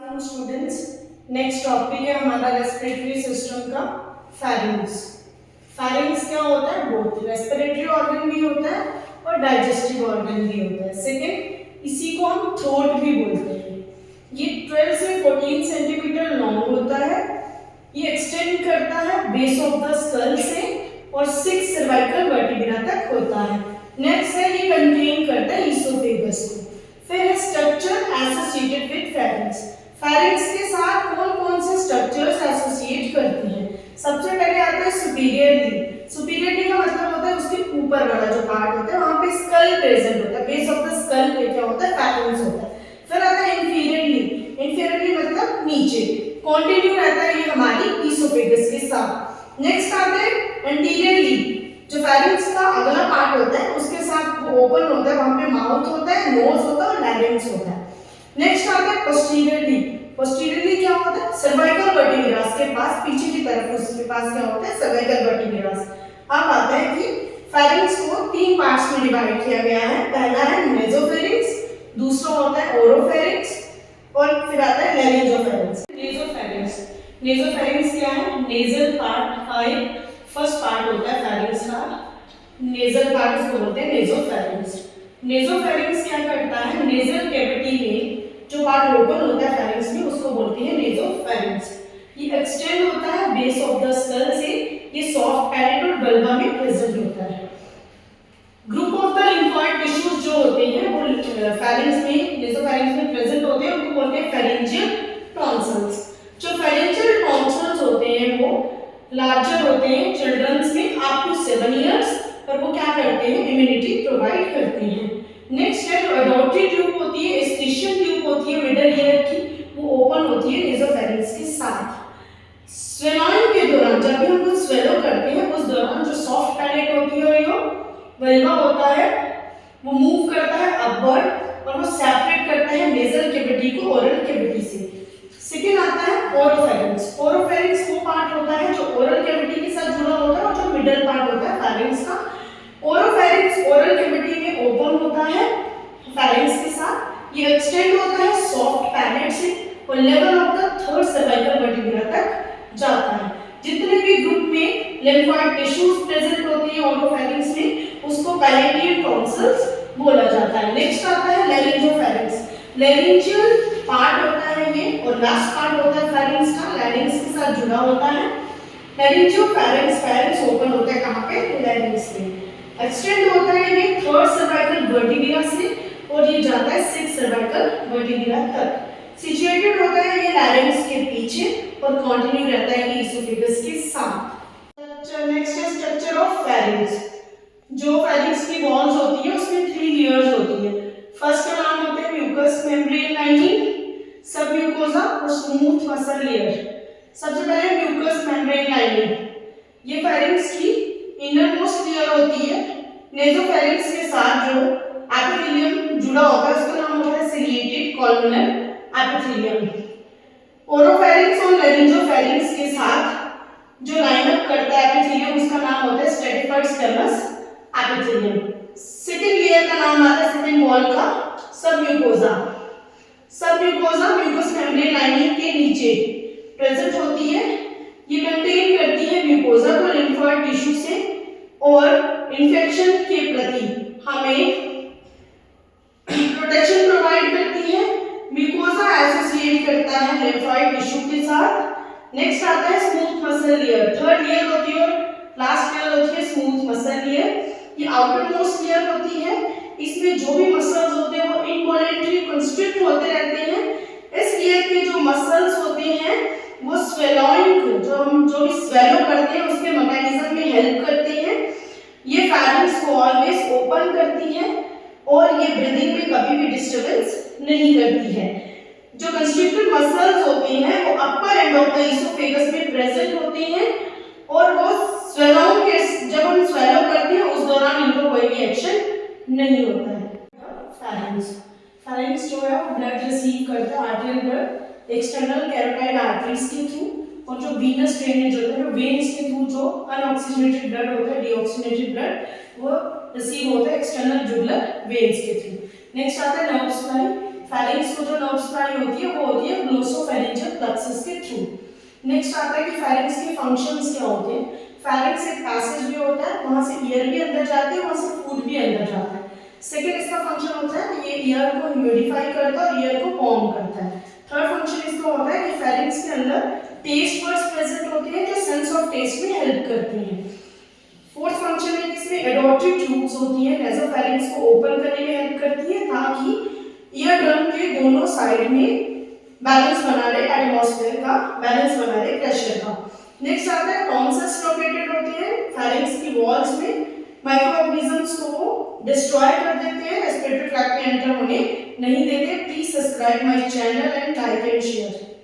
हम students, next topic है हमारा रेस्पिरेटरी सिस्टम का फेरिंग्स। फेरिंग्स क्या होता है? बोथ रेस्पिरेटरी ऑर्गन भी होता है और डाइजेस्टिव ऑर्गन भी होता है। सेकंड, इसी को हम थ्रोट भी बोलते हैं। ये 12 से 14 सेंटीमीटर लॉन्ग होता है। ये एक्सटेंड करता है बेस ऑफ द स्कल से और 6 सर्वाइकल वर्टिब्रा तक होता है। नेक्स्ट है, ये कंटेन करता है ईसोफेगस को। फिर है structure associated with pharynx. Pharynx के साथ कौन कौन से स्ट्रक्चर्स एसोसिएट करते हैं? सबसे पहले आता है सुपीरियर ली। सुपीरियर ली का मतलब होता है उसके ऊपर वाला जो पार्ट होता है वहां पे स्कल प्रेजेंट होता है। बेस ऑफ द स्कल पे क्या होता है? फेरिंग्स होता है। फिर आता है इंफीरियर ली। इंफीरियर ली मतलब नीचे, कंटिन्यू रहता है ये हमारी ईसोफेगस के साथ। नेक्स्ट आता है एंटीरियर ली, जो फेरिंग्स का अगला पार्ट होता है उसके साथ वो ओपन होता है, वहां पे माउथ होता है, नोज होता है और लैरिंक्स होता है। नेक्स्ट आता है पोस्टीरियर ली। पोस्टीरियर ली क्या होता है? सर्वाइकल वर्टिब्रास के पास, पीछे की तरफ उसके पास क्या होता है? Cervical vertebras. अब आता है कि फेरिंग्स को 3 पार्ट्स में डिवाइड किया गया है। पहला है नेसोफेरिंग्स, दूसरा होता है ओरोफेरिंग्स और फिर आता है लैरिंजोफेरिंग्स। नेसोफेरिंग्स, नेसोफेरिंग्स क्या है? नेजल पार्ट का एक फर्स्ट पार्ट होता है फेरिंग्स का। नेजल पार्ट इसको बोलते हैं नेसोफेरिंग्स। नेसोफेरिंग्स क्या करता है? नेजल कैविटी में जो पार्ट ओपन होता है फेरिंग्स में उसको बोलते हैं नेसोफेरिंग्स। ये एक्सटेंड होता है बेस ऑफ द स्कल से। ये सॉफ्ट पैलेट और बल्बा में प्रेजेंट होता है। Group of the lymphoid tissues जो होते हैं वो फेरिंग्स में, नेसोफेरिंग्स में प्रेजेंट होते हैं, उनको बोलते हैं फेरिंजियल टॉन्सिल्स। जो फेरिंजियल टॉन्सिल्स होते हैं वो लार्जर होते हैं चिल्ड्रंस में अप टू 7 इयर्स, और वो क्या करते हैं? इम्यूनिटी प्रोवाइड करते हैं। नेक्स्ट है जो एडॉप्टिव ट्यूब होती है, एस्टिशियन ट्यूब होती है मिडल ईयर की, वो ओपन होती है नेसोफेरिंग्स के साथ। स्वेलोइंग के दौरान जब भी हम कुछ स्वेलो करते हैं उस दौरान जो सॉफ्ट पैलेट होती है और वल्वा होता है वो मूव करता है अपवर्ड और वो सेपरेट करता है नेजल कैविटी को ओरल कैविटी से। सेकेंड आता है ओरोफेरिंग्स। ओरोफेरिंग्स वो पार्ट होता है जो ओरल कैविटी के साथ जुड़ा होता है और जो मिडल पार्ट होता है फेरिंग्स का। ओरोफेरिंग्स ओरल कैविटी में ओपन होता है फेरिंग्स के साथ। ये एक्सटेंड होता है सॉफ्ट पैलेट से और level of the third cervical vertebra तक जाता है। जितने भी ग्रुप में लिम्फोइड टिश्यूज प्रेजेंट होती है ओरोफेरिंग्स में उसको पैलेटियल टॉन्सिल्स बोला जाता है। नेक्स्ट आता है लैरिंजोफेरिंग्स। लैरिंजियल पार्ट होता है ये और लास्ट पार्ट होता है फेरिंग्स का, लैरिंग्स के साथ जुड़ा होता है। लैरिंजोफेरिंग्स, फेरिंग्स ओपन होता है कहां पे? लैरिंग्स में। एक्सटेंड होता है ये थर्ड सर्वाइकल वर्टिब्रा से और ये जाता है 6 सर्वाइकल वर्टिब्रा तक। सिचुएटेड होता है ये लैरिंग्स के पीछे और कंटिन्यू रहता है ये ईसोफेगस के साथ। नेक्स्ट है स्ट्रक्चर ऑफ फेरिंग्स। जो फेरिंग्स की वॉल्स होती है उसमें 3 लेयर्स होती है। फर्स्ट का नाम होता है म्यूकस मेम्ब्रेन लाइनिंग, सब म्यूकोसा और स्मूथ मसल लेयर। सबसे पहले म्यूकस मेम्ब्रेन लाइनिंग, ये फेरिंग्स की इनर मोस्ट लेयर होती है। नेसोफेरिंग्स के साथ जो एपिथेलियम जुड़ा होता है उसका नाम होता है सिलिएटेड कॉलमनर एपिथेलियम। ओरोफेरिंग्स और लैरिंजोफेरिंग्स के साथ जो लाइन अप करता है एपिथेलियम उसका नाम होता है stratified squamous epithelium. Second layer का नाम आता है सेकंड वॉल का submucosa. Submucosa mucus membrane lining के नीचे प्रेजेंट होती है। ये कंटेन करती है म्यूकोसा को लिम्फोइड टिश्यू से और इन्फेक्शन के प्रति हमें प्रोटेक्शन प्रोवाइड करती है। म्यूकोसा एसोसिएट करता है लिम्फोइड टिश्यू के साथ। नेक्स्ट आता है smooth muscle layer. Third layer होती है और लास्ट लेयर होती है स्मूथ मसल लेयर। ये आउटर मोस्ट लेयर होती है, इसमें जो भी मसल्स होते हैं वो इनवॉलेंटरी कंस्ट्रिक्ट होते रहते हैं। इस लेयर के जो मसल्स होते हैं वो स्वेलोइंग, जो भी स्वेलो करते हैं उसके मैकेनिज्म में हेल्प करते हैं। ये फेरिंग्स को ऑलवेज ओपन करती है और ये ब्रीदिंग में कभी भी डिस्टर्बेंस नहीं करती है। जो कंस्ट्रिक्टेड मसल्स होते हैं वो अपर एंड ऑफ द ईसोफेगस में प्रेजेंट होते हैं और वो स्वेलो के जब हम स्वेलो करते हैं उस दौरान इनको कोई भी एक्शन नहीं होता है। फेरिंग्स, फेरिंग्स जो है वो ब्लड रिसीव करता है आर्टेरियल ब्लड एक्सटर्नल कैरोटाइड आर्टरीज के थ्रू, और जो वीनस ड्रेनेज होता है वो वेन्स के थ्रू जो अनऑक्सीजनेटेड ब्लड होता है, डीऑक्सीजनेटेड ब्लड वो रिसीव होता है एक्सटर्नल जुगुलर वेन्स के थ्रू। नेक्स्ट आता है नर्व सप्लाई। फेरिंग्स को जो नर्व सप्लाई होती है वो होती है ग्लोसोफेरिंजियल प्लेक्सस के थ्रू। नेक्स्ट आता है कि फेरिंग्स के फंक्शंस क्या होते हैं। फेरिंग्स एक पैसेज भी होता है, वहां से ईयर भी अंदर जाती है, वहां से फूड भी अंदर जाता है। सेकेंड इसका फंक्शन होता है ये ईयर को ह्यूमिडिफाई करता है और ईयर को वार्म करता है। थर्ड फंक्शन इसका होता है कि फेरिंग्स के अंदर टेस्ट बड्स प्रेजेंट होते हैं जो सेंस ऑफ टेस्ट में हेल्प करती हैं। फोर्थ फंक्शन है इसमें एडॉप्टिव ट्यूब्स होती हैं, नेसोफेरिंक्स को ओपन करने में हेल्प करती है ताकि ईयर ड्रम के दोनों साइड में बैलेंस बना रहे, एटमॉस्फेयर का बैलेंस बना रहे, प्रेशर का। नेक्स्ट आता है टॉन्सिल्स लोकेटेड होते हैं फेरिंक्स की वॉल्स में, माइक्रो ऑर्गेनिजम्स को डिस्ट्रॉय कर देते हैं, रेस्पिरेटरी ट्रैक्ट में एंटर होने नहीं देते। Please subscribe my channel and like and share.